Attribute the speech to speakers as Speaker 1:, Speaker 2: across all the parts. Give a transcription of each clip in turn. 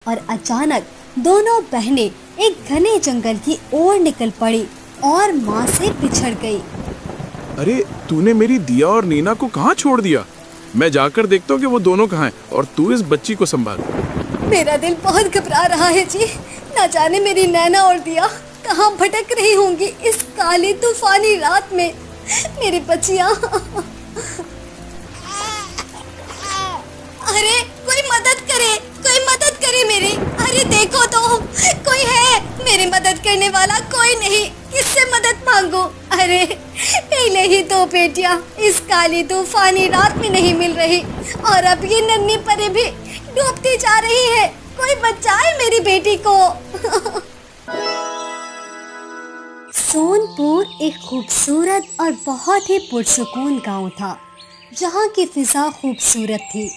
Speaker 1: और अचानक दोनों बहनें एक घने जंगल की ओर निकल पड़ी और माँ से बिछड़ गई।
Speaker 2: अरे तूने मेरी दिया और नीना को कहाँ छोड़ दिया? मैं जाकर देखता हूँ कि वो दोनों कहाँ हैं और तू इस बच्ची को संभाल।
Speaker 1: मेरा दिल बहुत घबरा रहा है जी। न जाने मेरी नैना और दिया कहाँ भटक रही होंगी इस काली तूफानी रात में। मेरी बच्चियाँ। अरे कोई मदद करे मेरी। अरे देखो तो कोई है, मेरी मदद करने वाला कोई नहीं। किससे मदद मांगू? अरे पहले ही दो बेटियां इस काली तूफानी रात में नहीं मिल रही और अब ये नन्ही परी भी डूबती जा रही है। कोई बचाए मेरी बेटी को। सोनपुर एक खूबसूरत और बहुत ही पुरसुकून गांव था, जहां की फिजा खूबसूरत थी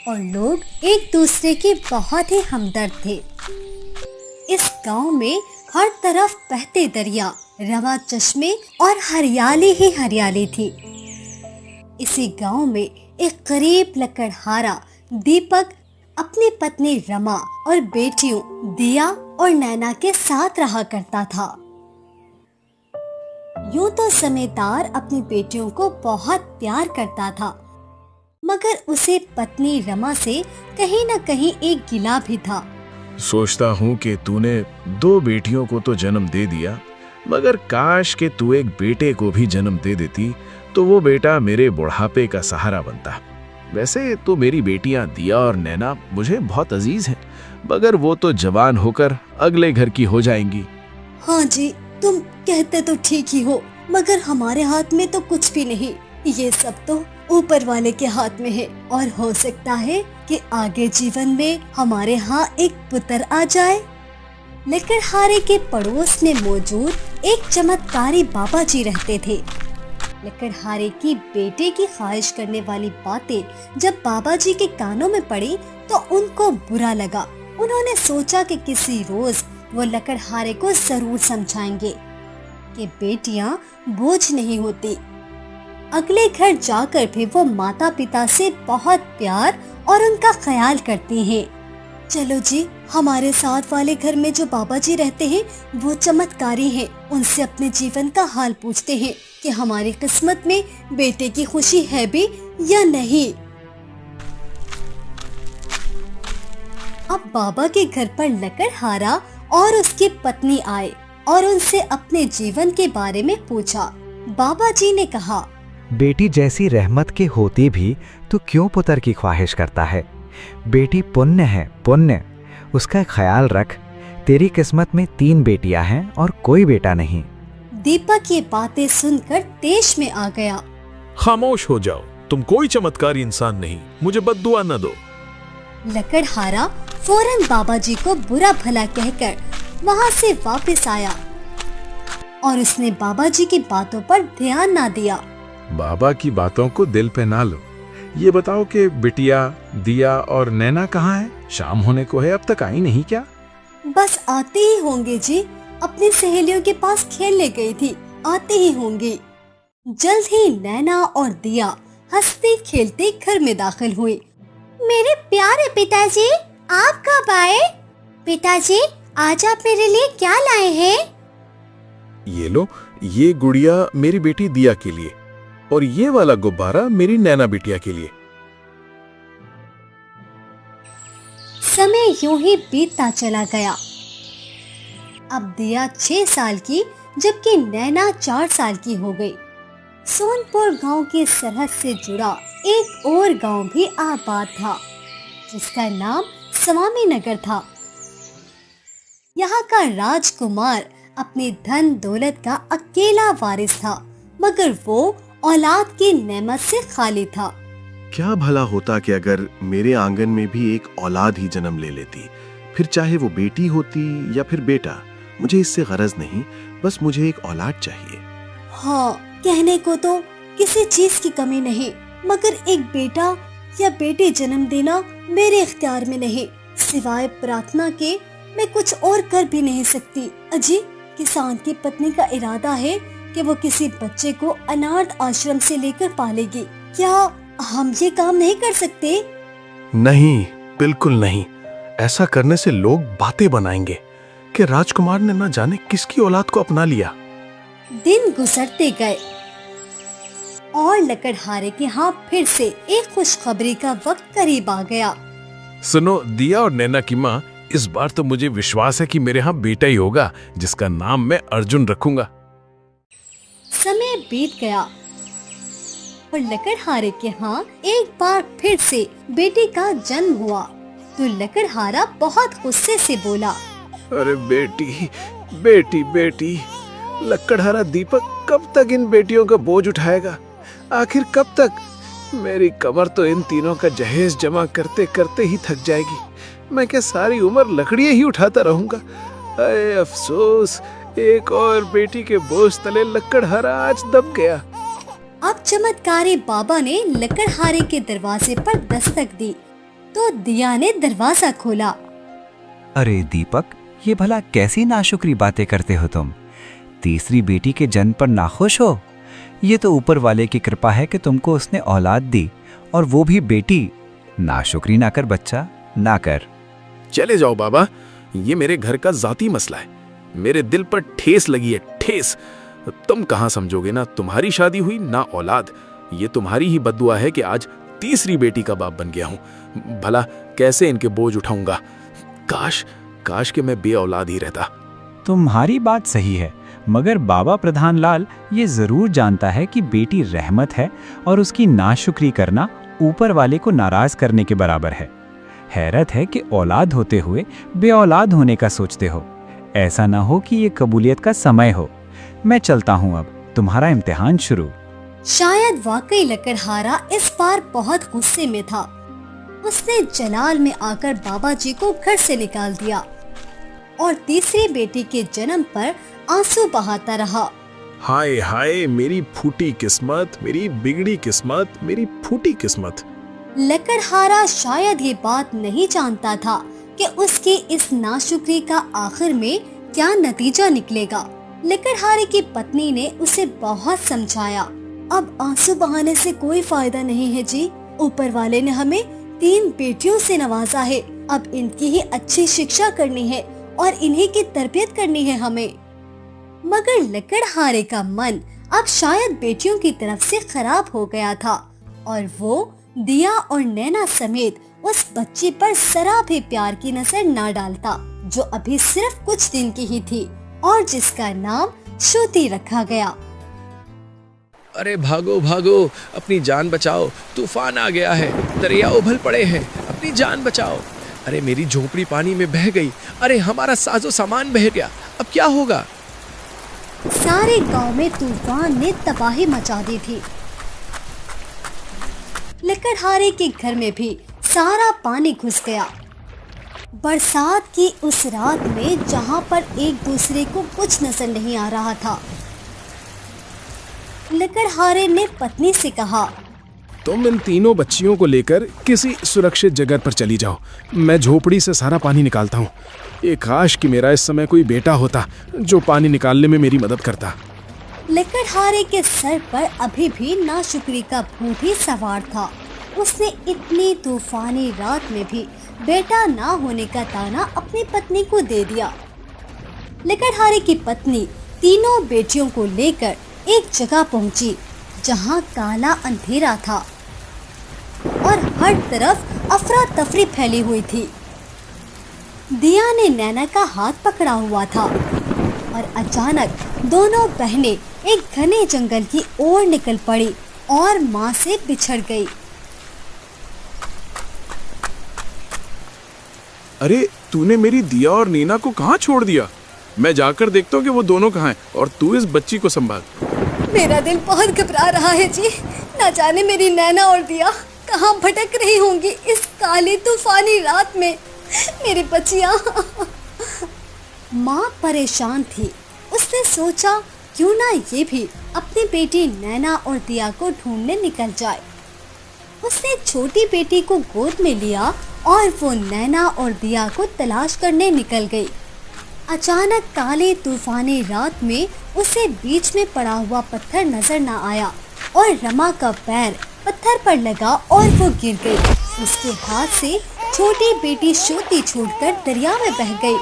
Speaker 1: और लोग एक दूसरे के बहुत ही हमदर्द थे। इस गांव में हर तरफ बहते दरिया, रवा चश्मे और हरियाली ही हरियाली थी। इसी गांव में एक गरीब लकड़हारा दीपक अपनी पत्नी रमा और बेटियों दिया और नैना के साथ रहा करता था। यूं तो जमींदार अपनी बेटियों को बहुत प्यार करता था, मगर उसे पत्नी रमा से कहीं न कहीं एक गिला भी था।
Speaker 3: सोचता हूँ कि तूने दो बेटियों को तो जन्म दे दिया, मगर काश कि तू एक बेटे को भी जन्म दे देती तो वो बेटा मेरे बुढ़ापे का सहारा बनता। वैसे तो मेरी बेटियां दिया और नैना मुझे बहुत अजीज हैं, मगर वो तो जवान होकर अगले घर की हो जाएंगी।
Speaker 1: हाँ जी, तुम कहते तो ठीक ही हो, मगर हमारे हाथ में तो कुछ भी नहीं। ये सब तो ऊपर वाले के हाथ में है और हो सकता है कि आगे जीवन में हमारे यहाँ एक पुत्र आ जाए। लकड़हारे के पड़ोस में मौजूद एक चमत्कारी बाबा जी रहते थे। लकड़हारे की बेटे की ख्वाहिश करने वाली बातें जब बाबा जी के कानों में पड़ी तो उनको बुरा लगा। उन्होंने सोचा कि किसी रोज वो लकड़हारे को जरूर समझाएंगे कि बेटियां बोझ नहीं होती। अगले घर जाकर भी वो माता पिता से बहुत प्यार और उनका ख्याल करती हैं। चलो जी, हमारे साथ वाले घर में जो बाबा जी रहते हैं वो चमत्कारी हैं। उनसे अपने जीवन का हाल पूछते हैं कि हमारी किस्मत में बेटे की खुशी है भी या नहीं। अब बाबा के घर पर लकड़हारा और उसकी पत्नी आए और उनसे अपने जीवन के बारे में पूछा। बाबा जी ने कहा,
Speaker 4: बेटी जैसी रहमत के होती भी तू क्यों पुत्र की ख्वाहिश करता है? बेटी पुण्य है, पुण्य। उसका ख्याल रख। तेरी किस्मत में 3 बेटियां हैं और कोई बेटा नहीं।
Speaker 1: दीपक ये बातें सुनकर देश में आ गया।
Speaker 5: खामोश हो जाओ, तुम कोई चमत्कारी इंसान नहीं, मुझे बद्दुआ न दो।
Speaker 1: लकड़हारा फौरन बाबा जी को बुरा भला कहकर वहाँ से वापस आया और उसने बाबा जी की बातों पर ध्यान ना दिया।
Speaker 2: बाबा की बातों को दिल पे ना लो। ये बताओ कि बिटिया दिया और नैना कहाँ है? शाम होने को है, अब तक आई नहीं क्या?
Speaker 1: बस आते ही होंगे जी, अपनी सहेलियों के पास खेलने गई थी, आते ही होंगी। जल्द ही नैना और दिया हंसते खेलते घर में दाखिल हुई। मेरे प्यारे पिताजी, आप कब आए? पिताजी, आज आप मेरे लिए क्या लाए हैं?
Speaker 2: ये लो, ये गुड़िया मेरी बेटी दिया के लिए और ये वाला गुब्बारा मेरी नैना बिटिया के लिए।
Speaker 1: समय यूं ही बीतता चला गया। अब दिया 6 साल की जबकि नैना 4 साल की हो गई। सोनपुर गांव की सरहद से जुड़ा एक और गांव भी आबाद था, जिसका नाम स्वामी नगर था। यहाँ का राजकुमार अपने धन दौलत का अकेला वारिस था, मगर वो औलाद की नेमत से खाली था।
Speaker 6: क्या भला होता कि अगर मेरे आंगन में भी एक औलाद ही जन्म ले लेती, फिर चाहे वो बेटी होती या फिर बेटा, मुझे इससे गरज नहीं, बस मुझे एक औलाद चाहिए।
Speaker 1: हाँ, कहने को तो किसी चीज की कमी नहीं, मगर एक बेटा या बेटी जन्म देना मेरे इख्तियार में नहीं। सिवाय प्रार्थना के मैं कुछ और कर भी नहीं सकती। अजी, किसान की पत्नी का इरादा है कि वो किसी बच्चे को अनाथ आश्रम से लेकर पालेगी। क्या हम ये काम नहीं कर सकते?
Speaker 6: नहीं, बिल्कुल नहीं। ऐसा करने से लोग बातें बनाएंगे कि राजकुमार ने न जाने किसकी औलाद को अपना लिया।
Speaker 1: दिन गुजरते गए और लकड़हारे के यहाँ फिर से एक खुशखबरी का वक्त करीब आ गया।
Speaker 5: सुनो दिया और नैना की माँ, इस बार तो मुझे विश्वास है कि मेरे यहाँ बेटा ही होगा जिसका नाम मैं अर्जुन रखूंगा।
Speaker 1: समय बीत गया और लकड़हारे के यहाँ एक बार फिर से बेटी का जन्म हुआ तो लकड़हारा बहुत गुस्से से बोला,
Speaker 3: अरे बेटी बेटी बेटी, लकड़हारा दीपक कब तक इन बेटियों का बोझ उठाएगा? आखिर कब तक? मेरी कमर तो इन तीनों का जहेज जमा करते करते ही थक जाएगी। मैं क्या सारी उम्र लकड़ियां ही उठाता रहूंगा? अरे अफसोस, एक और बेटी के बोझ तले लकड़हारा आज दब गया।
Speaker 1: अब चमत्कारी बाबा ने लकड़हारे के दरवाजे पर दस्तक दी तो दिया ने दरवाजा खोला।
Speaker 4: अरे दीपक, ये भला कैसी नाशुक्री बातें करते हो तुम? तीसरी बेटी के जन्म पर नाखुश हो? ये तो ऊपर वाले की कृपा है कि तुमको उसने औलाद दी, और वो भी बेटी। नाशुक्री ना कर बच्चा, ना कर।
Speaker 3: चले जाओ बाबा, ये मेरे घर का जाती मसला है। मेरे दिल पर ठेस लगी है, ठेस। तुम कहाँ समझोगे ना, तुम्हारी शादी हुई ना औलाद। ये तुम्हारी ही बद्दुआ है कि आज तीसरी बेटी का बाप बन गया हूँ। भला कैसे इनके बोझ उठाऊंगा? काश काश कि मैं बे औलाद ही रहता।
Speaker 7: तुम्हारी बात सही है, मगर बाबा प्रधान लाल ये जरूर जानता है कि बेटी रहमत है और उसकी नाशुक्री करना ऊपर वाले को नाराज करने के बराबर है। हैरत है कि औलाद होते हुए बे औलाद होने का सोचते हो। ऐसा ना हो कि ये कबूलियत का समय हो। मैं चलता हूँ, अब तुम्हारा इम्तिहान शुरू।
Speaker 1: शायद वाकई लकड़हारा इस बार बहुत गुस्से में था। उसने जलाल में आकर बाबा जी को घर से निकाल दिया और तीसरी बेटी के जन्म पर आंसू बहाता रहा।
Speaker 3: हाय हाय, मेरी फूटी किस्मत, मेरी बिगड़ी किस्मत, मेरी फूटी किस्मत।
Speaker 1: लकड़हारा शायद ये बात नहीं जानता था कि उसकी इस नाशुक्री का आखिर में क्या नतीजा निकलेगा। लकड़हारे की पत्नी ने उसे बहुत समझाया, अब आंसू बहाने से कोई फायदा नहीं है जी। ऊपर वाले ने हमें 3 बेटियों से नवाजा है, अब इनकी ही अच्छी शिक्षा करनी है और इन्हीं की तरबियत करनी है हमें। मगर लकड़हारे का मन अब शायद बेटियों की तरफ से खराब हो गया था और वो दिया और नैना समेत उस बच्ची पर जरा भी प्यार की नजर ना डालता, जो अभी सिर्फ कुछ दिन की ही थी और जिसका नाम श्रुति रखा गया।
Speaker 8: अरे भागो भागो, अपनी जान बचाओ, तूफान आ गया है, दरिया उभल पड़े हैं, अपनी जान बचाओ। अरे मेरी झोपड़ी पानी में बह गई, अरे हमारा साजो सामान बह गया, अब क्या होगा?
Speaker 1: सारे गांव में तूफान ने तबाही मचा दी थी। लकड़हारे के घर में भी सारा पानी घुस गया। बरसात की उस रात में जहां पर एक दूसरे को कुछ नजर नहीं आ रहा था, लकड़हारे ने पत्नी से कहा,
Speaker 3: तुम इन तीनों बच्चियों को लेकर किसी सुरक्षित जगह पर चली जाओ, मैं झोपड़ी से सारा पानी निकालता हूँ। ये काश कि मेरा इस समय कोई बेटा होता जो पानी निकालने में मेरी मदद करता।
Speaker 1: लकड़हारे के सर पर अभी भी नाशुक्री का भूत ही सवार था। उसने इतनी तूफानी रात में भी बेटा ना होने का ताना अपनी पत्नी को दे दिया। लकड़हारे की पत्नी तीनों बेटियों को लेकर एक जगह पहुंची जहां काला अंधेरा था और हर तरफ अफरा तफरी फैली हुई थी। दिया ने नैना का हाथ पकड़ा हुआ था और अचानक दोनों बहनें एक घने जंगल की ओर निकल पड़ी और मां से बिछड़ गई।
Speaker 3: अरे तूने मेरी दिया और नीना को कहाँ छोड़ दिया? मैं जाकर देखता हूँ कि वो दोनों कहाँ हैं, और तू इस बच्ची को संभाल।
Speaker 1: मेरा दिल बहुत घबरा रहा है जी, न जाने मेरी नैना और दिया कहाँ भटक रही होंगी इस काली तूफानी रात में। मेरी बच्चियां। माँ परेशान थी। उसने सोचा क्यों ना ये भी अपनी बेटी नैना और दिया को ढूंढने निकल जाए। उसने छोटी बेटी को गोद में लिया और वो नैना और दिया को तलाश करने निकल गई। अचानक काले तूफानी रात में उसे बीच में पड़ा हुआ पत्थर नजर न आया और रमा का पैर पत्थर पर लगा और वो गिर गई। उसके हाथ से छोटी बेटी श्रुति छूटकर दरिया में बह गई।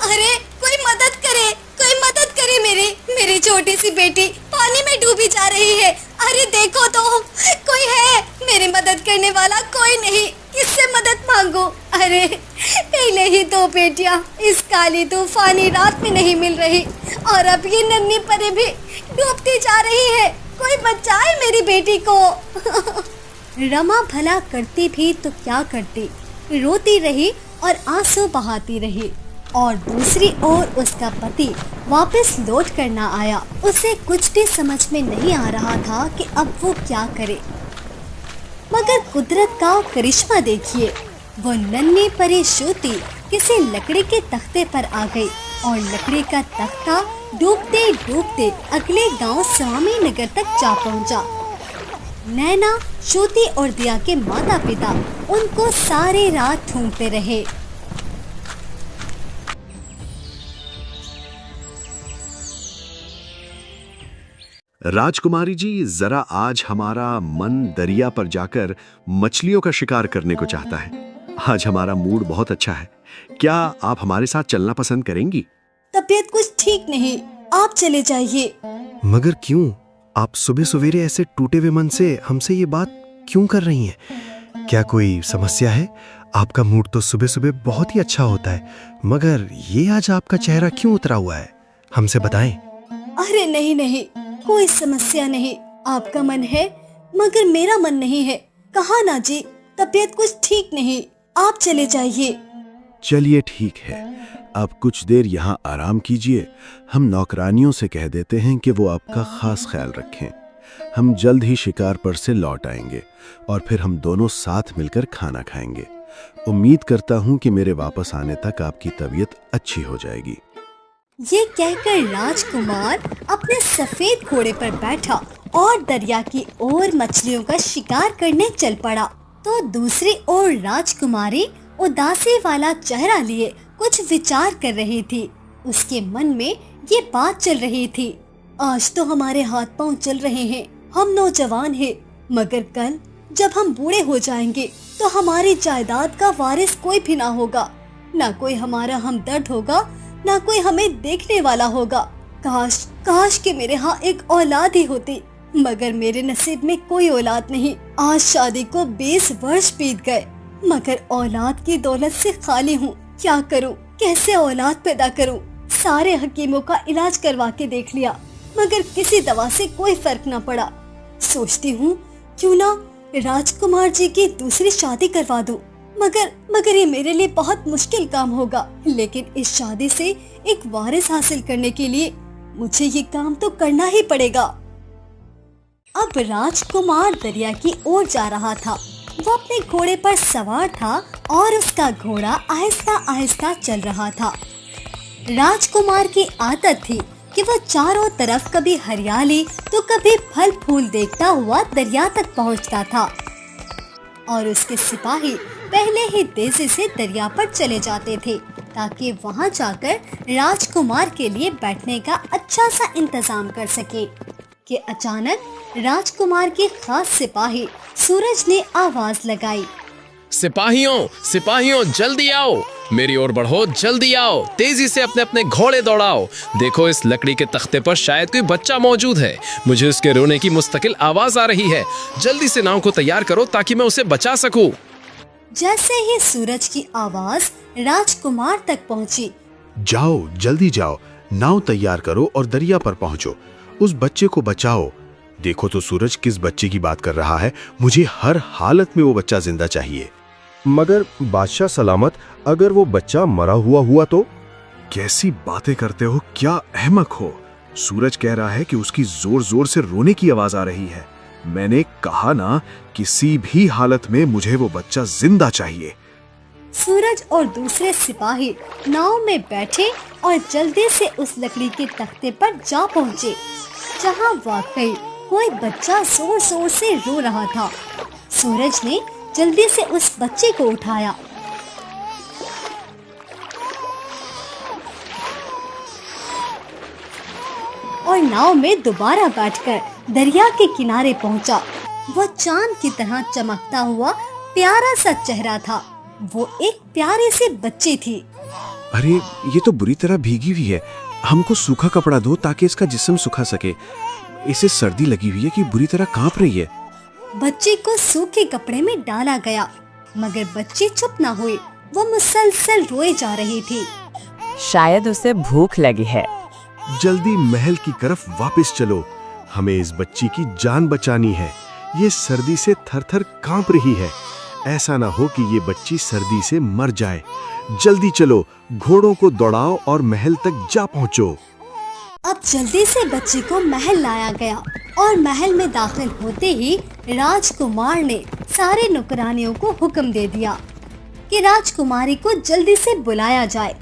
Speaker 1: अरे कोई मदद करे मेरी छोटी सी बेटी पानी में डूबी जा रही है। अरे देखो तो कोई है, मेरी मदद करने वाला कोई नहीं, किससे मदद मांगो। अरे पहले ही 2 बेटियां इस काली तूफानी रात में नहीं मिल रही और अब ये नन्ही परी भी डूबती जा रही है। कोई बचाए मेरी बेटी को। रमा भला करती भी तो क्या करती, रोती रही और आंसू बहाती रही। और दूसरी ओर उसका पति वापस लौट कर ना आया। उसे कुछ भी समझ में नहीं आ रहा था कि अब वो क्या करे। मगर कुदरत का करिश्मा देखिए, वो नन्ही परी श्रुति किसी लकड़ी के तख्ते पर आ गई और लकड़ी का तख्ता डूबते डूबते अगले गांव स्वामी नगर तक जा पहुंचा। नैना, श्रुति और दिया के माता पिता उनको सारी रात ढूंढते रहे।
Speaker 6: राजकुमारी जी, जरा आज हमारा मन दरिया पर जाकर मछलियों का शिकार करने को चाहता है। आज हमारा मूड बहुत अच्छा है। क्या आप हमारे साथ चलना पसंद करेंगी?
Speaker 1: तबीयत कुछ ठीक नहीं, आप चले जाइए।
Speaker 6: मगर क्यों? आप सुबह सवेरे ऐसे टूटे हुए मन से हमसे ये बात क्यों कर रही हैं? क्या कोई समस्या है? आपका मूड तो सुबह सुबह बहुत ही अच्छा होता है, मगर ये आज आपका चेहरा क्यों उतरा हुआ है? हमसे बताएं।
Speaker 1: अरे नहीं, कोई समस्या नहीं। आपका मन है मगर मेरा मन नहीं है। कहा ना जी, तबीयत कुछ ठीक नहीं, आप चले जाइए।
Speaker 6: चलिए ठीक है, आप कुछ देर यहाँ आराम कीजिए। हम नौकरानियों से कह देते हैं कि वो आपका खास ख्याल रखें। हम जल्द ही शिकार पर से लौट आएंगे और फिर हम दोनों साथ मिलकर खाना खाएंगे। उम्मीद करता हूँ कि मेरे वापस आने तक आपकी तबीयत अच्छी हो जाएगी।
Speaker 1: ये कहकर राजकुमार अपने सफेद घोड़े पर बैठा और दरिया की ओर मछलियों का शिकार करने चल पड़ा। तो दूसरी ओर राजकुमारी उदासी वाला चेहरा लिए कुछ विचार कर रही थी। उसके मन में ये बात चल रही थी, आज तो हमारे हाथ पांव चल रहे हैं, हम नौजवान हैं, मगर कल जब हम बूढ़े हो जाएंगे तो हमारी जायदाद का वारिस कोई भी ना होगा, ना कोई हमारा हमदर्द होगा, ना कोई हमें देखने वाला होगा। काश कि मेरे यहाँ एक औलाद ही होती, मगर मेरे नसीब में कोई औलाद नहीं। आज शादी को 20 वर्ष बीत गए, मगर औलाद की दौलत से खाली हूँ। क्या करूँ, कैसे औलाद पैदा करूँ? सारे हकीमों का इलाज करवा के देख लिया, मगर किसी दवा से कोई फर्क न पड़ा। सोचती हूँ क्यों ना राजकुमार जी की दूसरी शादी करवा दूं। मगर ये मेरे लिए बहुत मुश्किल काम होगा, लेकिन इस शादी से एक वारिस हासिल करने के लिए मुझे ये काम तो करना ही पड़ेगा। अब राजकुमार दरिया की ओर जा रहा था। वो अपने घोड़े पर सवार था और उसका घोड़ा आहिस्ता आहिस्ता चल रहा था। राजकुमार की आदत थी कि वह चारों तरफ कभी हरियाली तो कभी फल फूल देखता हुआ दरिया तक पहुंचता था, और उसके सिपाही पहले ही तेजी से दरिया पर चले जाते थे ताकि वहां जाकर राजकुमार के लिए बैठने का अच्छा सा इंतजाम कर सके। कि अचानक राजकुमार के खास सिपाही सूरज ने आवाज लगाई,
Speaker 8: सिपाहियों जल्दी आओ, मेरी ओर बढ़ो, जल्दी आओ, तेजी से अपने अपने घोड़े दौड़ाओ। देखो इस लकड़ी के तख्ते पर शायद कोई बच्चा मौजूद है, मुझे उसके रोने की मुस्तकिल आवाज आ रही है। जल्दी से नाव को तैयार करो ताकि मैं उसे बचा सकूं।
Speaker 1: जैसे ही सूरज की आवाज राजकुमार तक पहुंची,
Speaker 6: जाओ, जल्दी जाओ, नाव तैयार करो और दरिया पर पहुंचो, उस बच्चे को बचाओ। देखो तो सूरज किस बच्चे की बात कर रहा है, मुझे हर हालत में वो बच्चा जिंदा चाहिए।
Speaker 9: मगर बादशाह सलामत, अगर वो बच्चा मरा हुआ तो?
Speaker 6: कैसी बातें करते हो, क्या अहमक हो। सूरज कह रहा है कि उसकी जोर जोर से रोने की आवाज आ रही है। मैंने कहा ना, किसी भी हालत में मुझे वो बच्चा जिंदा चाहिए।
Speaker 1: सूरज और दूसरे सिपाही नाव में बैठे और जल्दी से उस लकड़ी के तख्ते पर जा पहुँचे जहाँ वाकई कोई बच्चा जोर जोर से रो रहा था। सूरज ने जल्दी से उस बच्चे को उठाया और नाव में दोबारा बैठकर दरिया के किनारे पहुंचा। वो चांद की तरह चमकता हुआ प्यारा सा चेहरा था। वो एक प्यारे से बच्ची थी।
Speaker 6: अरे ये तो बुरी तरह भीगी हुई है, हमको सूखा कपड़ा दो ताकि इसका जिस्म सुखा सके। इसे सर्दी लगी हुई है कि बुरी तरह कांप रही है।
Speaker 1: बच्ची को सूखे कपड़े में डाला गया, मगर बच्ची चुप न हुई। वो मुसलसल रोए जा रही थी।
Speaker 10: शायद उसे भूख लगी है।
Speaker 6: जल्दी महल की तरफ वापस चलो, हमें इस बच्ची की जान बचानी है। ये सर्दी से थर-थर कांप रही है। ऐसा ना हो कि ये बच्ची सर्दी से मर जाए। जल्दी चलो, घोड़ों को दौड़ाओ और महल तक जा पहुंचो।
Speaker 1: अब जल्दी से बच्ची को महल लाया गया और महल में दाखिल होते ही राजकुमार ने सारे नौकरानियों को हुक्म दे दिया कि राजकुमारी को जल्दी से बुलाया जाए।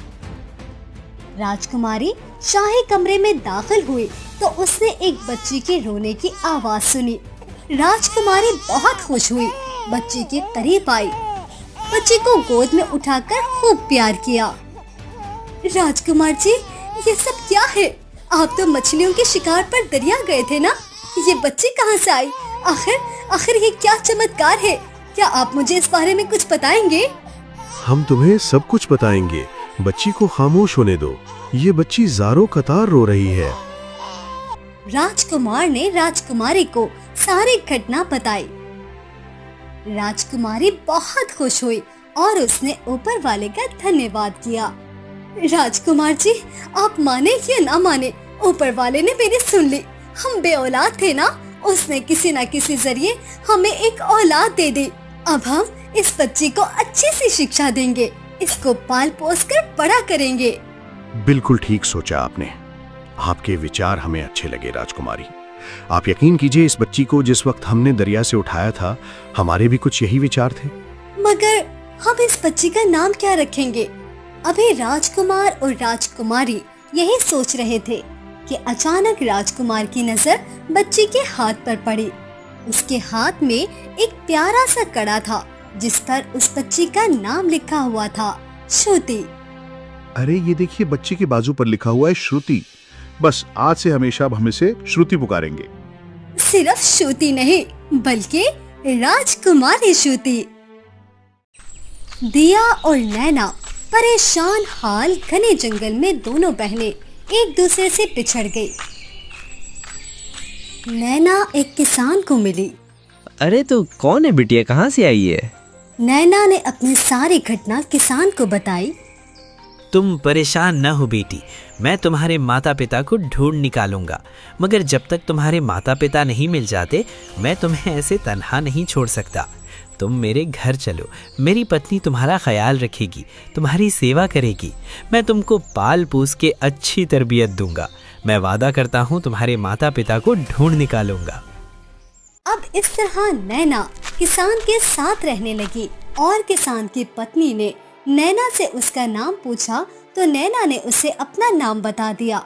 Speaker 1: राजकुमारी शाही कमरे में दाखिल हुई तो उसने एक बच्ची के रोने की आवाज सुनी। राजकुमारी बहुत खुश हुई, बच्ची के करीब आई, बच्ची को गोद में उठाकर खूब प्यार किया। राजकुमार जी, ये सब क्या है? आप तो मछलियों के शिकार पर दरिया गए थे ना? ये बच्ची कहाँ से आई? आखिर ये क्या चमत्कार है? क्या आप मुझे इस बारे में कुछ बताएंगे?
Speaker 6: हम तुम्हें सब कुछ बताएंगे। बच्ची को खामोश होने दो। ये बच्ची ज़ारों कतार रो रही है।
Speaker 1: राजकुमार ने राजकुमारी को सारी घटना बताई। राजकुमारी बहुत खुश हुई और उसने ऊपर वाले का धन्यवाद किया। राजकुमार जी, आप माने या ना माने, ऊपर वाले ने मेरी सुन ली। हम बेऔलाद थे ना, उसने किसी न किसी जरिए हमें एक औलाद दे दी। अब हम इस बच्ची को अच्छी सी शिक्षा देंगे, इसको पाल पोस कर बड़ा करेंगे।
Speaker 6: बिल्कुल ठीक सोचा आपने। आपके विचार हमें अच्छे लगे राजकुमारी। आप यकीन कीजिए, इस बच्ची को जिस वक्त हमने दरिया से उठाया था, हमारे भी कुछ यही विचार थे।
Speaker 1: मगर हम इस बच्ची का नाम क्या रखेंगे? अभी राजकुमार और राजकुमारी यही सोच रहे थे कि अचानक राजकुमार की नजर बच्ची के हाथ पर पड़ी। उसके हाथ में एक प्यारा सा कड़ा था जिस पर उस बच्ची का नाम लिखा हुआ था, श्रुति।
Speaker 9: अरे ये देखिए, बच्चे के बाजू पर लिखा हुआ है श्रुति। बस आज से हमेशा हम इसे श्रुति पुकारेंगे।
Speaker 1: सिर्फ श्रुति नहीं, बल्कि राजकुमारी श्रुति। दिया और नैना परेशान हाल घने जंगल में दोनों बहनें एक दूसरे से पिछड़ गई। नैना एक किसान को मिली।
Speaker 11: अरे तो कौन है बिटिया, कहाँ से आई है?
Speaker 1: नैना ने अपनी सारी घटना किसान को बताई।
Speaker 11: तुम परेशान न हो बेटी, मैं तुम्हारे माता पिता को ढूंढ निकालूंगा, मगर जब तक तुम्हारे माता पिता नहीं मिल जाते मैं तुम्हें ऐसे तन्हा नहीं छोड़ सकता। तुम मेरे घर चलो, मेरी पत्नी तुम्हारा ख्याल रखेगी, तुम्हारी सेवा करेगी। मैं तुमको पाल पोस के अच्छी तरबियत दूंगा। मैं वादा करता हूँ तुम्हारे माता पिता को ढूंढ निकालूंगा।
Speaker 1: अब इस तरह नैना किसान के साथ रहने लगी और किसान की पत्नी ने नैना से उसका नाम पूछा तो नैना ने उसे अपना नाम बता दिया।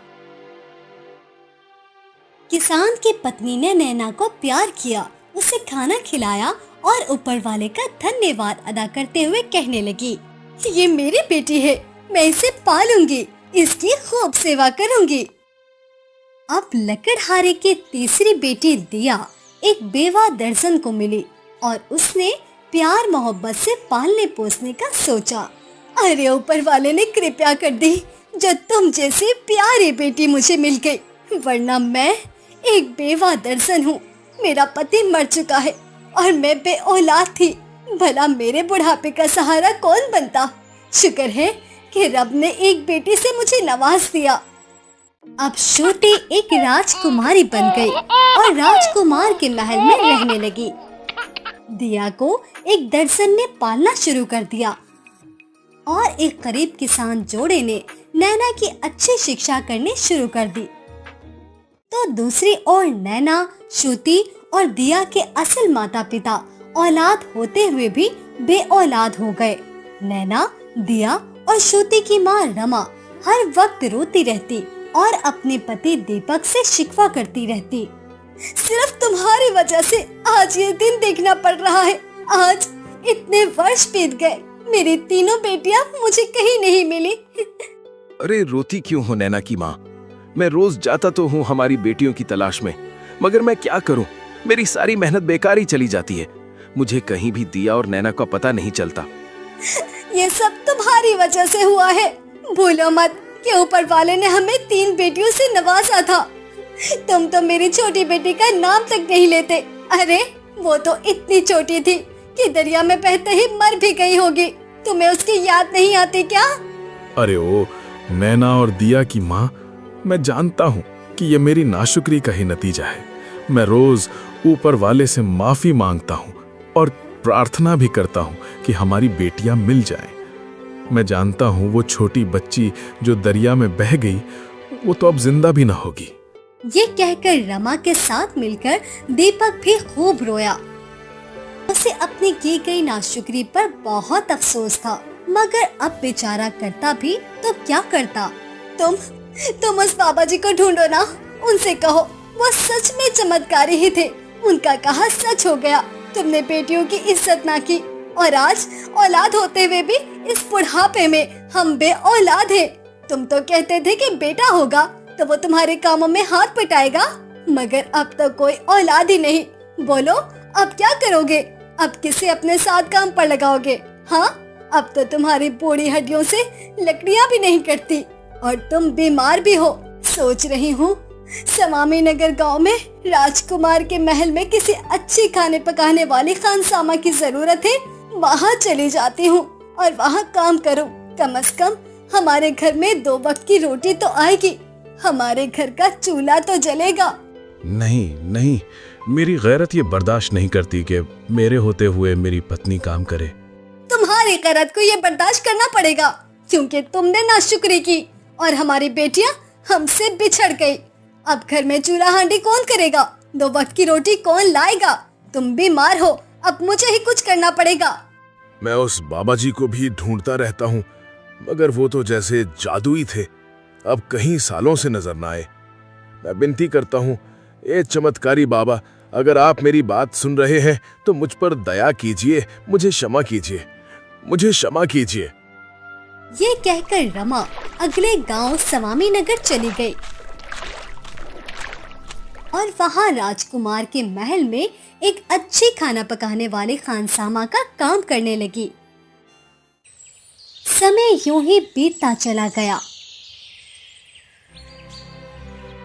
Speaker 1: किसान की पत्नी ने नैना को प्यार किया, उसे खाना खिलाया और ऊपर वाले का धन्यवाद अदा करते हुए कहने लगी, ये मेरी बेटी है, मैं इसे पालूंगी, इसकी खूब सेवा करूंगी। अब लकड़हारे की तीसरी बेटी दिया एक बेवा दर्जन को मिली और उसने प्यार मोहब्बत से पालने पोसने का सोचा। अरे ऊपर वाले ने कृपा कर दी जो तुम जैसी प्यारी बेटी मुझे मिल गई, वरना मैं एक बेवा दर्जन हूँ। मेरा पति मर चुका है और मैं बे औलाद थी। भला मेरे बुढ़ापे का सहारा कौन बनता? शुक्र है कि रब ने एक बेटी से मुझे नवाज दिया। अब श्रुति एक राजकुमारी बन गई और राजकुमार के महल में रहने लगी। दिया को एक दर्जन ने पालना शुरू कर दिया और एक गरीब किसान जोड़े ने नैना की अच्छी शिक्षा करनी शुरू कर दी। तो दूसरी ओर नैना, श्रुति और दिया के असल माता पिता औलाद होते हुए भी बे औलाद हो गए। नैना, दिया और श्रुति की माँ रमा हर वक्त रोती रहती और अपने पति दीपक से शिकवा करती रहती। सिर्फ तुम्हारी वजह से आज ये दिन देखना पड़ रहा है। आज इतने वर्ष बीत गए, मेरी तीनों बेटियां मुझे कहीं नहीं मिली।
Speaker 5: अरे रोती क्यों हो नैना की माँ? मैं रोज जाता तो हूँ हमारी बेटियों की तलाश में, मगर मैं क्या करूँ?
Speaker 3: मेरी सारी मेहनत बेकार ही चली जाती है। मुझे कहीं भी दिया और नैना का पता नहीं चलता।
Speaker 1: ये सब तुम्हारी वजह से हुआ है। भूलो मत कि ऊपर वाले ने हमें 3 बेटियों से नवाजा था। तुम तो मेरी छोटी बेटी का नाम तक नहीं लेते। अरे वो तो इतनी छोटी थी कि दरिया में बहते ही मर भी गई होगी। तुम्हें उसकी याद नहीं आती क्या?
Speaker 5: अरे ओ नैना और दिया की माँ, मैं जानता हूँ कि ये मेरी नाशुक्री का ही नतीजा है। मैं रोज ऊपर वाले से माफी मांगता हूँ और प्रार्थना भी करता हूँ कि हमारी बेटियां मिल जाएं। मैं जानता हूँ वो छोटी बच्ची जो दरिया में बह गई, वो तो अब जिंदा भी ना होगी।
Speaker 1: ये कहकर रमा के साथ मिलकर दीपक भी खूब रोया। उसे अपनी की गई नाशुक्री पर बहुत अफसोस था, मगर अब बेचारा करता भी तो क्या करता। तुम उस बाबा जी को ढूंढो ना, उनसे कहो वो सच में चमत्कारी ही थे। उनका कहा सच हो गया। तुमने बेटियों की इज्जत ना की और आज औलाद होते हुए भी इस बुढ़ापे में हम बे औलाद हैं। तुम तो कहते थे कि बेटा होगा तो वो तुम्हारे कामों में हाथ बटाएगा, मगर अब तो कोई औलाद ही नहीं। बोलो अब क्या करोगे? अब किसे अपने साथ काम पर लगाओगे? हाँ, अब तो तुम्हारी बूढ़ी हड्डियों से लकड़ियाँ भी नहीं कटती और तुम बीमार भी हो। सोच रही हूँ समामी नगर गांव में राजकुमार के महल में किसी अच्छी खाने पकाने वाली खानसामा की जरूरत है। वहाँ चली जाती हूँ और वहाँ काम करूँ। कम से कम हमारे घर में 2 वक्त की रोटी तो आएगी, हमारे घर का चूल्हा तो जलेगा।
Speaker 3: नहीं नहीं, मेरी गैरत ये बर्दाश्त नहीं करती कि मेरे होते हुए मेरी पत्नी काम करे।
Speaker 1: तुम्हारी गैरत को ये बर्दाश्त करना पड़ेगा क्योंकि तुमने नाशुक्री की और हमारी बेटियां हमसे बिछड़ गई। अब घर में चूल्हा हांडी कौन करेगा? 2 वक्त की रोटी कौन लाएगा? तुम बीमार हो, अब मुझे ही कुछ करना पड़ेगा।
Speaker 5: मैं उस बाबा जी को भी ढूंढता रहता हूँ, मगर वो तो जैसे जादुई थे, अब कहीं सालों से नजर न आए। मैं विनती करता हूँ, ए चमत्कारी बाबा, अगर आप मेरी बात सुन रहे हैं तो मुझ पर दया कीजिए, मुझे क्षमा कीजिए, मुझे क्षमा कीजिए।
Speaker 1: ये कहकर रमा अगले गांव समामी नगर चली गई और वहाँ राजकुमार के महल में एक अच्छी खाना पकाने वाले खानसामा का काम करने लगी। समय यूं ही बीतता चला गया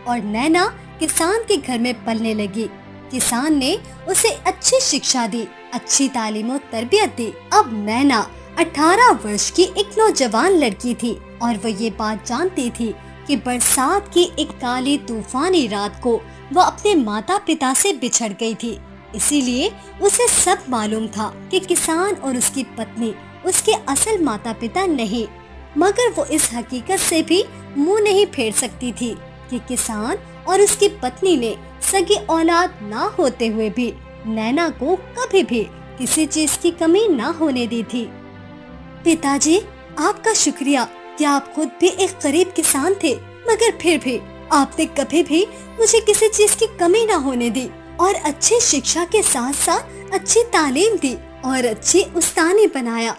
Speaker 1: और नैना किसान के घर में पलने लगी। किसान ने उसे अच्छी शिक्षा दी, अच्छी तालीम और तरबियत दी। अब नैना 18 वर्ष की एक नौजवान लड़की थी और वो ये बात जानती थी कि बरसात की एक काली तूफानी रात को वो अपने माता पिता से बिछड़ गई थी। इसीलिए उसे सब मालूम था कि किसान और उसकी पत्नी उसके असल माता पिता नहीं, मगर वो इस हकीकत से भी मुंह नहीं फेर सकती थी कि किसान और उसकी पत्नी ने सगी औलाद ना होते हुए भी नैना को कभी भी किसी चीज की कमी ना होने दी थी। पिताजी, आपका शुक्रिया कि आप खुद भी एक गरीब किसान थे, मगर फिर भी आपने कभी भी मुझे किसी चीज की कमी ना होने दी और अच्छी शिक्षा के साथ साथ अच्छी तालीम दी और अच्छी उस्तानी बनाया।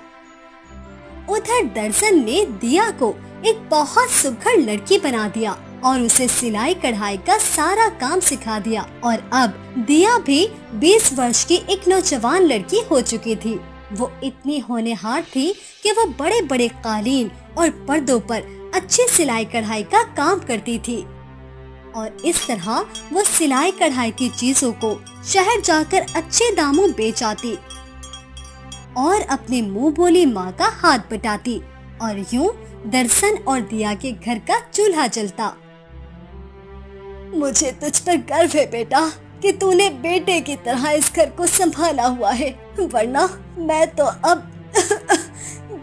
Speaker 1: उधर दर्शन ने दिया को एक बहुत सुघड़ लड़की बना दिया और उसे सिलाई कढ़ाई का सारा काम सिखा दिया और अब दिया भी 20 वर्ष की एक नौजवान लड़की हो चुकी थी। वो इतनी होनहार थी कि वो बड़े बड़े कालीन और पर्दों पर अच्छी सिलाई कढ़ाई का काम करती थी और इस तरह वो सिलाई कढ़ाई की चीजों को शहर जाकर अच्छे दामों बेच आती और अपने मुंह बोली माँ का हाथ बटाती और यूं दर्शन और दिया के घर का चूल्हा जलता। मुझे तुझ पर गर्व है बेटा कि तूने बेटे की तरह इस घर को संभाला हुआ है, वरना मैं तो अब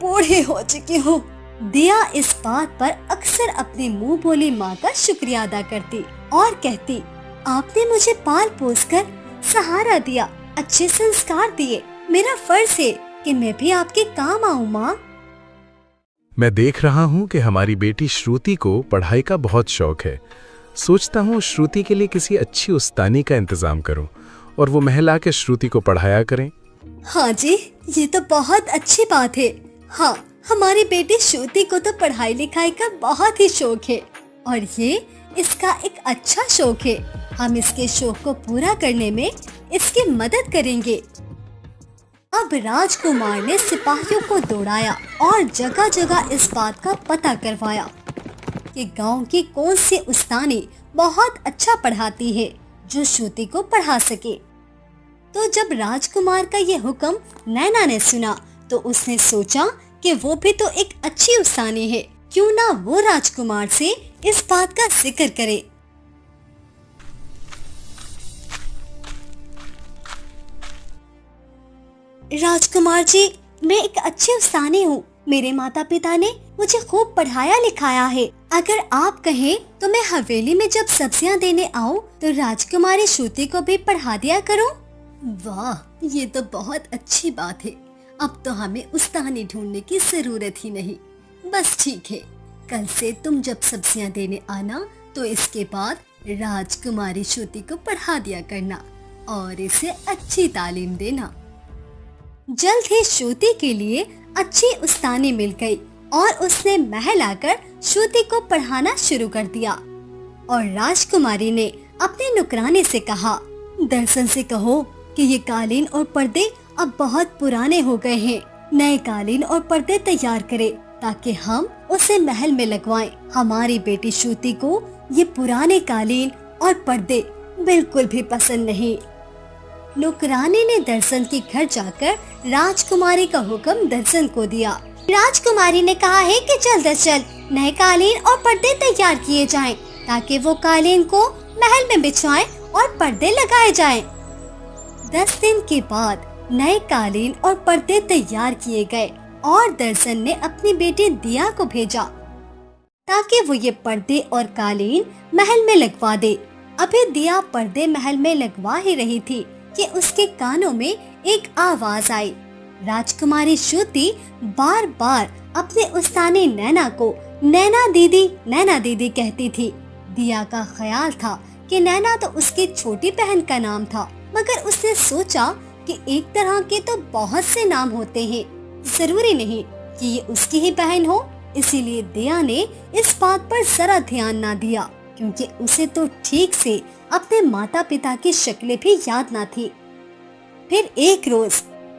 Speaker 1: बूढ़ी हो चुकी हूँ। दिया इस बात पर अक्सर अपनी मुंह बोली माँ का शुक्रिया अदा करती और कहती, आपने मुझे पाल पोस कर सहारा दिया, अच्छे संस्कार दिए, मेरा फर्ज है कि मैं भी आपके काम आऊँ माँ।
Speaker 2: मैं देख रहा हूँ कि हमारी बेटी श्रुति को पढ़ाई का बहुत शौक है। सोचता हूँ श्रुति के लिए किसी अच्छी उस्तानी का इंतजाम करूँ और वो महल आके श्रुति को पढ़ाया करें।
Speaker 1: हाँ जी, ये तो बहुत अच्छी बात है। हाँ, हमारी बेटी श्रुति को तो पढ़ाई लिखाई का बहुत ही शौक है और ये इसका एक अच्छा शौक है। हम इसके शौक को पूरा करने में इसकी मदद करेंगे। अब राजकुमार ने सिपाहियों को दौड़ाया और जगह जगह इस बात का पता करवाया कि गांव की कौन सी उस्तानी बहुत अच्छा पढ़ाती है जो श्रुति को पढ़ा सके। तो जब राजकुमार का ये हुक्म नैना ने सुना तो उसने सोचा कि वो भी तो एक अच्छी उस्तानी है, क्यों ना वो राजकुमार से इस बात का जिक्र करे। राजकुमार जी, मैं एक अच्छी उस्तानी हूँ। मेरे माता पिता ने मुझे खूब पढ़ाया लिखाया है। अगर आप कहें तो मैं हवेली में जब सब्जियाँ देने आऊँ तो राजकुमारी श्रुति को भी पढ़ा दिया करूँ। वाह, ये तो बहुत अच्छी बात है। अब तो हमें उस्तानी ढूंढने की जरूरत ही नहीं। बस ठीक है, कल से तुम जब सब्जियां देने आना तो इसके बाद राजकुमारी श्रुति को पढ़ा दिया करना और इसे अच्छी तालीम देना। जल्द ही श्रुति के लिए अच्छी उस्तानी मिल गई और उसने महल आकर श्रुति को पढ़ाना शुरू कर दिया। और राजकुमारी ने अपने नुकरानी से कहा, दर्शन से कहो कि ये कालीन और पर्दे अब बहुत पुराने हो गए हैं। नए कालीन और पर्दे तैयार करें ताकि हम उसे महल में लगवाएं। हमारी बेटी श्रुति को ये पुराने कालीन और पर्दे बिल्कुल भी पसंद नहीं। नौकरानी ने दर्शन के घर जाकर राजकुमारी का हुक्म दर्शन को दिया। राजकुमारी ने कहा है कि जल्द से जल्द नए कालीन और पर्दे तैयार किए जाएं ताकि वो कालीन को महल में बिछवाएं और पर्दे लगाए जाएं। 10 दिन के बाद नए कालीन और पर्दे तैयार किए गए और दर्शन ने अपनी बेटी दिया को भेजा ताकि वो ये पर्दे और कालीन महल में लगवा दे। अभी दिया पर्दे महल में लगवा ही रही थी कि उसके कानों में एक आवाज आई। राजकुमारी श्रुति बार बार अपने उस्तानी नैना को नैना दीदी कहती थी। दिया का ख्याल था कि नैना तो उसकी छोटी बहन का नाम था, मगर उसने सोचा कि एक तरह के तो बहुत से नाम होते हैं, जरूरी नहीं कि ये उसकी ही बहन हो। इसीलिए दिया ने इस बात पर जरा ध्यान ना दिया, क्योंकि उसे तो ठीक से अपने माता पिता की शक्लें भी याद ना थी। फिर एक रोज,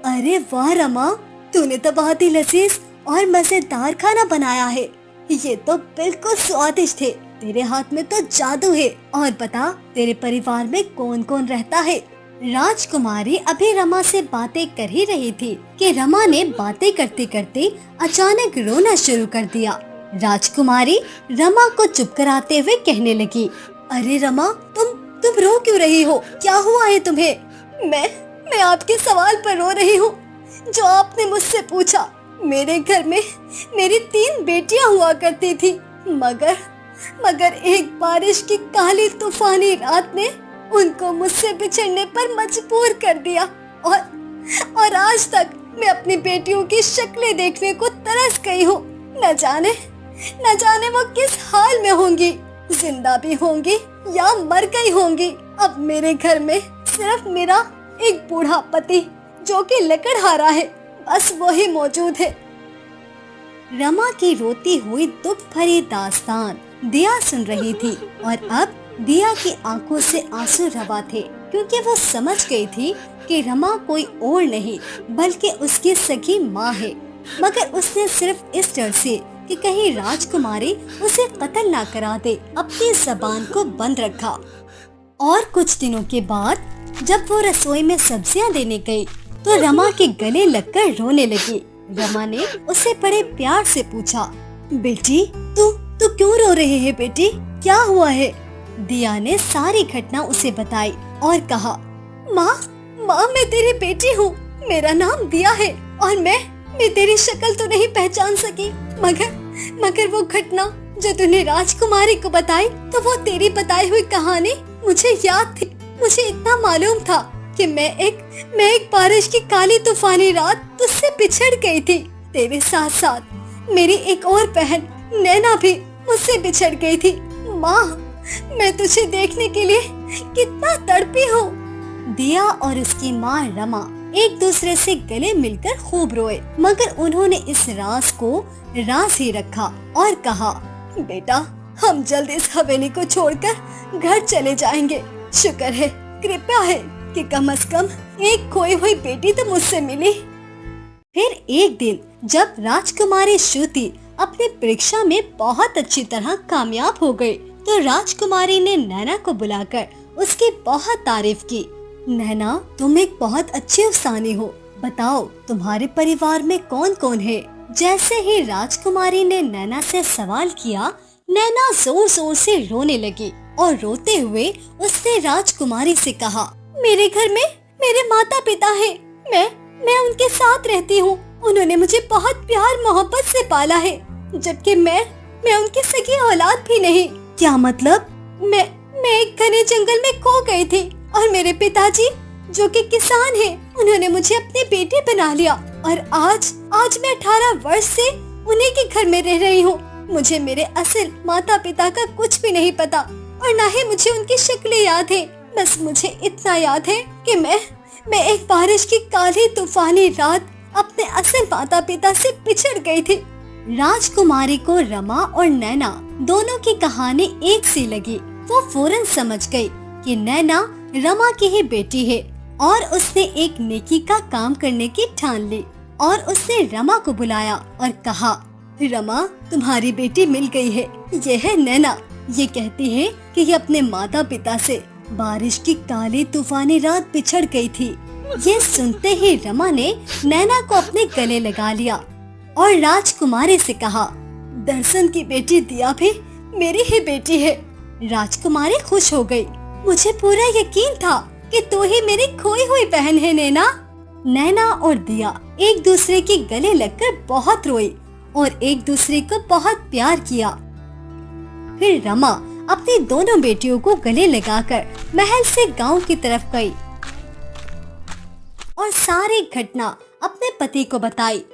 Speaker 1: अरे वाह रमा, तूने तो बहुत ही लजीज और मजेदार खाना बनाया है। ये तो बिल्कुल स्वादिष्ट है। तेरे हाथ में तो जादू है। और बता, तेरे परिवार में कौन कौन रहता है? राजकुमारी अभी रमा से बातें कर ही रही थी कि रमा ने बातें करते करते अचानक रोना शुरू कर दिया। राजकुमारी रमा को चुप कराते हुए कहने लगी, अरे रमा, तुम रो क्यों रही हो? क्या हुआ है तुम्हें? मैं आपके सवाल पर रो रही हूँ जो आपने मुझसे पूछा। मेरे घर में मेरी 3 बेटियां हुआ करती थी, मगर एक बारिश की काली तूफानी रात ने उनको मुझसे बिछड़ने पर मजबूर कर दिया और आज तक मैं अपनी बेटियों की शक्लें देखने को तरस गई हूँ। न जाने वो किस हाल में होंगी, जिंदा भी होंगी या मर गई होंगी। अब मेरे घर में सिर्फ मेरा एक बूढ़ा पति जो कि लकड़हारा है, बस वही मौजूद है। रमा की रोती हुई दुख भरी दास्तान दिया सुन रही थी और अब दिया की आंखों से आंसू रवा थे, क्योंकि वो समझ गई थी कि रमा कोई और नहीं बल्कि उसकी सगी माँ है। मगर उसने सिर्फ इस डर से कि कहीं राजकुमारी उसे कत्ल ना करा दे, अपनी जबान को बंद रखा। और कुछ दिनों के बाद जब वो रसोई में सब्जियां देने गई तो रमा के गले लगकर रोने लगी। रमा ने उसे बड़े प्यार से पूछा, बेटी तू क्यों रो रही है बेटी, क्या हुआ है? दिया ने सारी घटना उसे बताई और कहा, माँ मैं तेरी बेटी हूँ, मेरा नाम दिया है और मैं तेरी शक्ल तो नहीं पहचान सकी, मगर वो घटना जो तूने राजकुमारी को बताई तो वो तेरी बताई हुई कहानी मुझे याद थी। मुझे इतना मालूम था कि मैं एक बारिश की काली तूफानी रात तुझसे बिछड़ गई थी। तेरे साथ साथ मेरी एक और बहन नैना भी मुझसे बिछड़ गई थी। माँ, मैं तुझे देखने के लिए कितना तड़पी हूँ। दिया और उसकी माँ रमा एक दूसरे से गले मिलकर खूब रोए, मगर उन्होंने इस राज को राज ही रखा और कहा, बेटा हम जल्द इस हवेली को छोड़कर घर चले जाएंगे। शुक्र है, कृपया है कि कम से कम एक खोई हुई बेटी तो मुझसे मिली। फिर एक दिन जब राजकुमारी श्रुति अपनी परीक्षा में बहुत अच्छी तरह कामयाब हो गई, तो राजकुमारी ने नैना को बुलाकर उसकी बहुत तारीफ की। नैना, तुम एक बहुत अच्छी अफसानी हो। बताओ, तुम्हारे परिवार में कौन कौन है? जैसे ही राजकुमारी ने नैना से सवाल किया, नैना जोर जोर से रोने लगी और रोते हुए उसने राजकुमारी से कहा, मेरे घर में मेरे माता पिता हैं। मैं उनके साथ रहती हूँ। उन्होंने मुझे बहुत प्यार मोहब्बत से पाला है, जबकि मैं उनकी सगी औलाद भी नहीं। क्या मतलब? मैं एक घने जंगल में खो गई थी और मेरे पिताजी, जो कि किसान हैं, उन्होंने मुझे अपनी बेटी बना लिया और आज मैं 18 वर्ष से उन्हीं के घर में रह रही हूँ। मुझे मेरे असल माता पिता का कुछ भी नहीं पता और न ही मुझे उनकी शक्लें याद है। बस मुझे इतना याद है कि मैं एक बारिश की काली तूफानी रात अपने असल माता पिता से बिछड़ गई थी। राजकुमारी को रमा और नैना दोनों की कहानी एक सी लगी। वो फौरन समझ गई कि नैना रमा की ही बेटी है और उसने एक नेकी का काम करने की ठान ली और उसने रमा को बुलाया और कहा, रमा, तुम्हारी बेटी मिल गई है। ये है नैना। ये कहती है कि ये अपने माता पिता से बारिश की काली तूफानी रात बिछड़ गई थी। ये सुनते ही रमा ने नैना को अपने गले लगा लिया और राजकुमारी से कहा, दर्शन की बेटी दिया भी मेरी ही बेटी है। राजकुमारी खुश हो गई। मुझे पूरा यकीन था कि तू ही मेरी खोई हुई बहन है नैना। नैना और दिया एक दूसरे के गले लगकर बहुत रोई और एक दूसरे को बहुत प्यार किया। फिर रमा अपनी दोनों बेटियों को गले लगाकर महल से गांव की तरफ गई और सारी घटना अपने पति को बताई।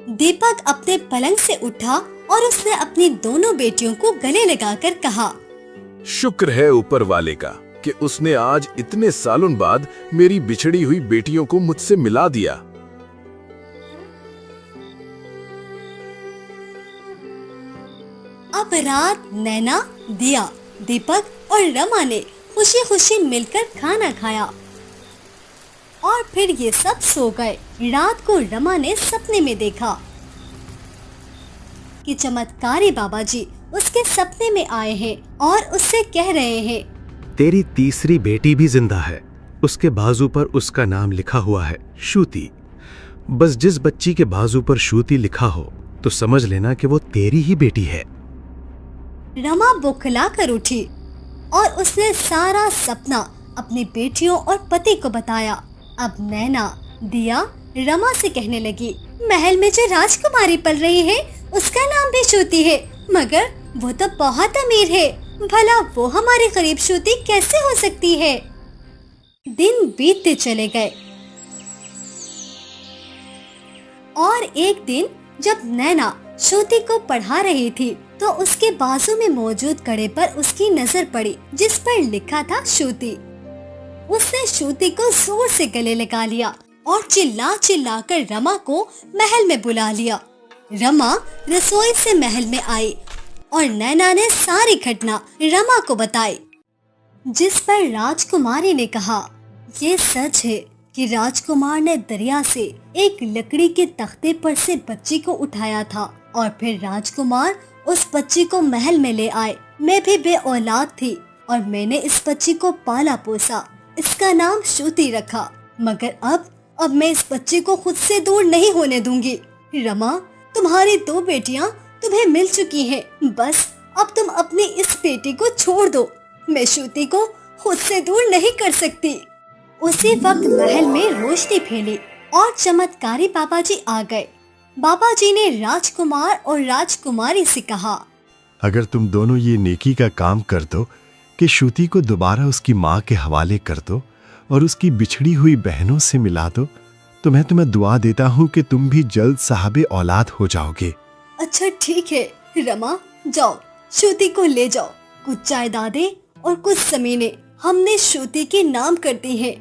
Speaker 1: दीपक अपने पलंग से उठा और उसने अपनी दोनों बेटियों को गले लगाकर कहा,
Speaker 3: शुक्र है ऊपर वाले का कि उसने आज इतने सालों बाद मेरी बिछड़ी हुई बेटियों को मुझसे मिला दिया।
Speaker 1: अब रात नैना, दिया, दीपक और रमा ने खुशी खुशी मिलकर खाना खाया और फिर ये सब सो गए। रात को रमा ने सपने में देखा कि चमत्कारी बाबा जी उसके सपने में आए हैं और उससे कह रहे हैं,
Speaker 6: तेरी तीसरी बेटी भी जिंदा है। उसके बाजू पर उसका नाम लिखा हुआ है श्रुति। बस जिस बच्ची के बाजू पर श्रुति लिखा हो तो समझ लेना कि वो तेरी ही बेटी है।
Speaker 1: रमा बौखला कर उठी और उसने सारा सपना अपनी बेटियों और पति को बताया। अब नैना, दिया, रमा से कहने लगी, महल में जो राजकुमारी पल रही है उसका नाम भी श्रुति है, मगर वो तो बहुत अमीर है। भला वो हमारे करीब श्रुति कैसे हो सकती है? दिन बीतते चले गए और एक दिन जब नैना श्रुति को पढ़ा रही थी तो उसके बाजू में मौजूद कड़े पर उसकी नजर पड़ी जिस पर लिखा था श्रुति। उसने श्रुति को जोर से गले लगा लिया और चिल्ला चिल्ला कर रमा को महल में बुला लिया। रमा रसोई से महल में आई और नैना ने सारी घटना रमा को बताई, जिस पर राजकुमारी ने कहा, ये सच है कि राजकुमार ने दरिया से एक लकड़ी के तख्ते पर से बच्ची को उठाया था और फिर राजकुमार उस बच्ची को महल में ले आए। मैं भी बे औलाद थी और मैंने इस बच्ची को पाला पोसा, इसका नाम श्रुति रखा, मगर अब मैं इस बच्ची को खुद से दूर नहीं होने दूंगी। रमा, तुम्हारी 2 बेटियां तुम्हें मिल चुकी हैं, बस अब तुम अपनी इस बेटी को छोड़ दो। मैं श्रुति को खुद से दूर नहीं कर सकती। उसी वक्त महल में रोशनी फैली और चमत्कारी बाबा जी आ गए। बाबा जी ने राजकुमार और राजकुमारी से कहा,
Speaker 6: अगर तुम दोनों ये नेकी का काम कर दो कि श्रुति को दोबारा उसकी माँ के हवाले कर दो और उसकी बिछड़ी हुई बहनों से मिला दो, तो मैं तुम्हें दुआ देता हूँ कि तुम भी जल्द साहबे औलाद हो जाओगे।
Speaker 1: अच्छा ठीक है रमा, जाओ श्रुति को ले जाओ। कुछ जायदादें और कुछ जमीनें हमने श्रुति के नाम कर दी हैं।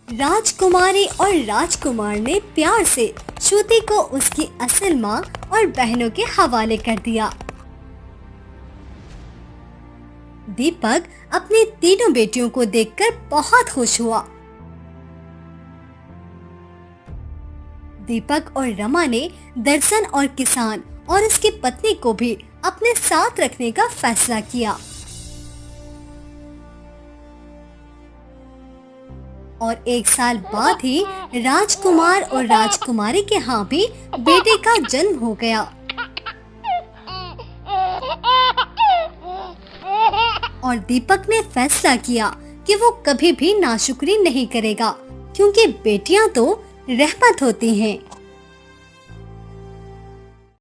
Speaker 1: राजकुमारी और राजकुमार ने प्यार से श्रुति को उसकी असल माँ और बहनों के हवाले कर दिया। दीपक अपनी तीनों बेटियों को देखकर बहुत खुश हुआ। दीपक और रमा ने दर्शन और किसान और उसकी पत्नी को भी अपने साथ रखने का फैसला किया। और 1 साल बाद ही राजकुमार और राजकुमारी के यहाँ भी बेटे का जन्म हो गया। और दीपक ने फैसला किया कि वो कभी भी नाशुक्री नहीं करेगा, क्योंकि बेटियां तो रहमत होती हैं।